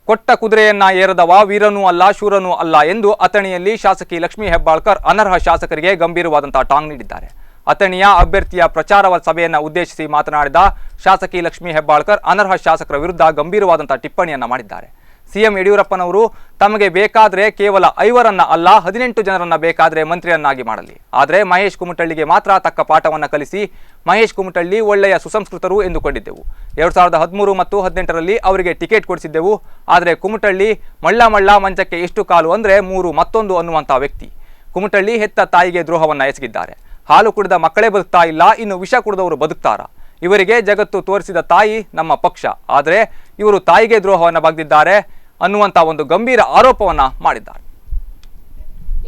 ಕೊಟ್ಟ ಕುದುರೆಯನ್ನ ಏರದವ ವೀರನೂ ಅಲ್ಲ ಶೂರನೂ ಅಲ್ಲ ಎಂದು ಅಥಣಿಯಲ್ಲಿ ಶಾಸಕಿ ಲಕ್ಷ್ಮೀ ಹೆಬ್ಬಾಳ್ಕರ್ ಅನರ್ಹ ಶಾಸಕರಿಗೆ ಗಂಭೀರವಾದಂತಹ ಟಾಂಗ್ ನೀಡಿದ್ದಾರೆ. ಅಥಣಿಯ ಅಭ್ಯರ್ಥಿಯ ಪ್ರಚಾರ ಸಭೆಯನ್ನು ಉದ್ದೇಶಿಸಿ ಮಾತನಾಡಿದ ಶಾಸಕಿ ಲಕ್ಷ್ಮೀ ಹೆಬ್ಬಾಳ್ಕರ್ ಅನರ್ಹ ಶಾಸಕರ ವಿರುದ್ಧ ಗಂಭೀರವಾದಂತಹ ಟಿಪ್ಪಣಿಯನ್ನ ಮಾಡಿದ್ದಾರೆ. ಸಿಎಂ ಯಡಿಯೂರಪ್ಪನವರು ತಮಗೆ ಬೇಕಾದರೆ ಕೇವಲ 5ರನ್ನ ಅಲ್ಲ 18 ಜನರನ್ನ ಬೇಕಾದರೆ ಮಂತ್ರಿಯನ್ನಾಗಿ ಮಾಡಲಿ, ಆದರೆ ಮಹೇಶ್ ಕುಮಟಳ್ಳಿಗೆ ಮಾತ್ರ ತಕ್ಕ ಪಾಠವನ್ನು ಕಲಿಸಿ ಮಹೇಶ್ ಕುಮಟಳ್ಳಿ ಒಳ್ಳೆಯ ಸುಸಂಸ್ಕೃತರು ಎಂದುಕೊಂಡಿದ್ದೆವು. 2013 ಮತ್ತು 18ರಲ್ಲಿ ಅವರಿಗೆ ಟಿಕೆಟ್ ಕೊಡಿಸಿದ್ದೆವು. ಆದರೆ ಕುಮಟಳ್ಳಿ ಮಳ್ಳ ಮಂಚಕ್ಕೆ ಎಷ್ಟು ಕಾಲು ಅಂದರೆ 3 ಮತ್ತೊಂದು ಅನ್ನುವಂಥ ವ್ಯಕ್ತಿ. ಕುಮಟಳ್ಳಿ ಹೆತ್ತ ತಾಯಿಗೆ ದ್ರೋಹವನ್ನು ಎಸಗಿದ್ದಾರೆ. ಹಾಲು ಕುಡಿದ ಮಕ್ಕಳೇ ಬದುಕ್ತಾ ಇಲ್ಲ, ಇನ್ನು ವಿಷ ಕುಡಿದವರು ಬದುಕ್ತಾರಾ? ಇವರಿಗೆ ಜಗತ್ತು ತೋರಿಸಿದ ತಾಯಿ ನಮ್ಮ ಪಕ್ಷ, ಆದರೆ ಇವರು ತಾಯಿಗೆ ದ್ರೋಹವನ್ನು ಬಗ್ದಿದ್ದಾರೆ ಅನ್ನುವಂತ ಒಂದು ಗಂಭೀರ ಆರೋಪವನ್ನ ಮಾಡಿದ್ದಾರೆ.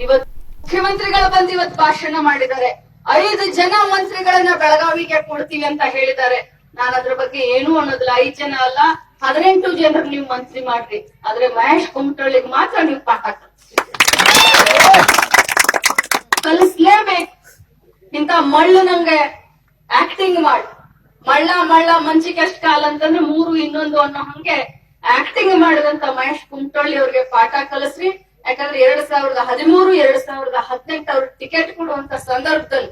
ಇವತ್ತು ಮುಖ್ಯಮಂತ್ರಿಗಳು ಬಂದು ಇವತ್ತು ಭಾಷಣ ಮಾಡಿದ್ದಾರೆ. 5 ಜನ ಮಂತ್ರಿಗಳನ್ನ ಬೆಳಗಾವಿಗೆ ಕೊಡ್ತೀವಿ ಅಂತ ಹೇಳಿದ್ದಾರೆ. ನಾನು ಅದ್ರ ಬಗ್ಗೆ ಏನು ಅನ್ನೋದಿಲ್ಲ. 5 ಜನ ಅಲ್ಲ 18 ಜನರು ನೀವು ಮಂತ್ರಿ ಮಾಡ್ರಿ, ಆದ್ರೆ ಮಹೇಶ್ ಕುಮಟಳ್ಳಿಗೆ ಮಾತ್ರ ನೀವು ಪಾಠ ಕಲಿಸ್ಲೇಬೇಕು. ಇಂತ ಮಳ್ಳು ನಂಗೆ ಆಕ್ಟಿಂಗ್ ಮಾಡಿ ಮಳ್ಳ ಮಂಚಿಗೆ ಎಷ್ಟು ಕಾಲ ಅಂತಂದ್ರೆ 3 ಇನ್ನೊಂದು ಅನ್ನೋ ಹಂಗೆ ಆಕ್ಟಿಂಗ್ ಮಾಡಿದಂತ ಮಹೇಶ್ ಕುಮಟಳ್ಳಿ ಅವ್ರಿಗೆ ಪಾಠ ಕಲಿಸ್ರಿ. ಯಾಕಂದ್ರೆ 2013 2018 ಅವ್ರ ಟಿಕೆಟ್ ಕೊಡುವಂತ ಸಂದರ್ಭದಲ್ಲಿ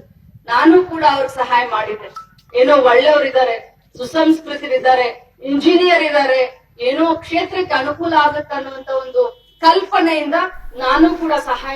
ನಾನು ಕೂಡ ಅವ್ರಿಗೆ ಸಹಾಯ ಮಾಡಿದ್ದೆ. ಏನೋ ಒಳ್ಳೆಯವ್ರಿದ್ದಾರೆ, ಸುಸಂಸ್ಕೃತರಿದ್ದಾರೆ, ಇಂಜಿನಿಯರ್ ಇದ್ದಾರೆ, ಏನೋ ಕ್ಷೇತ್ರಕ್ಕೆ ಅನುಕೂಲ ಆಗುತ್ತೆ ಅನ್ನುವಂತ ಒಂದು ಕಲ್ಪನೆಯಿಂದ ನಾನು ಕೂಡ ಸಹಾಯ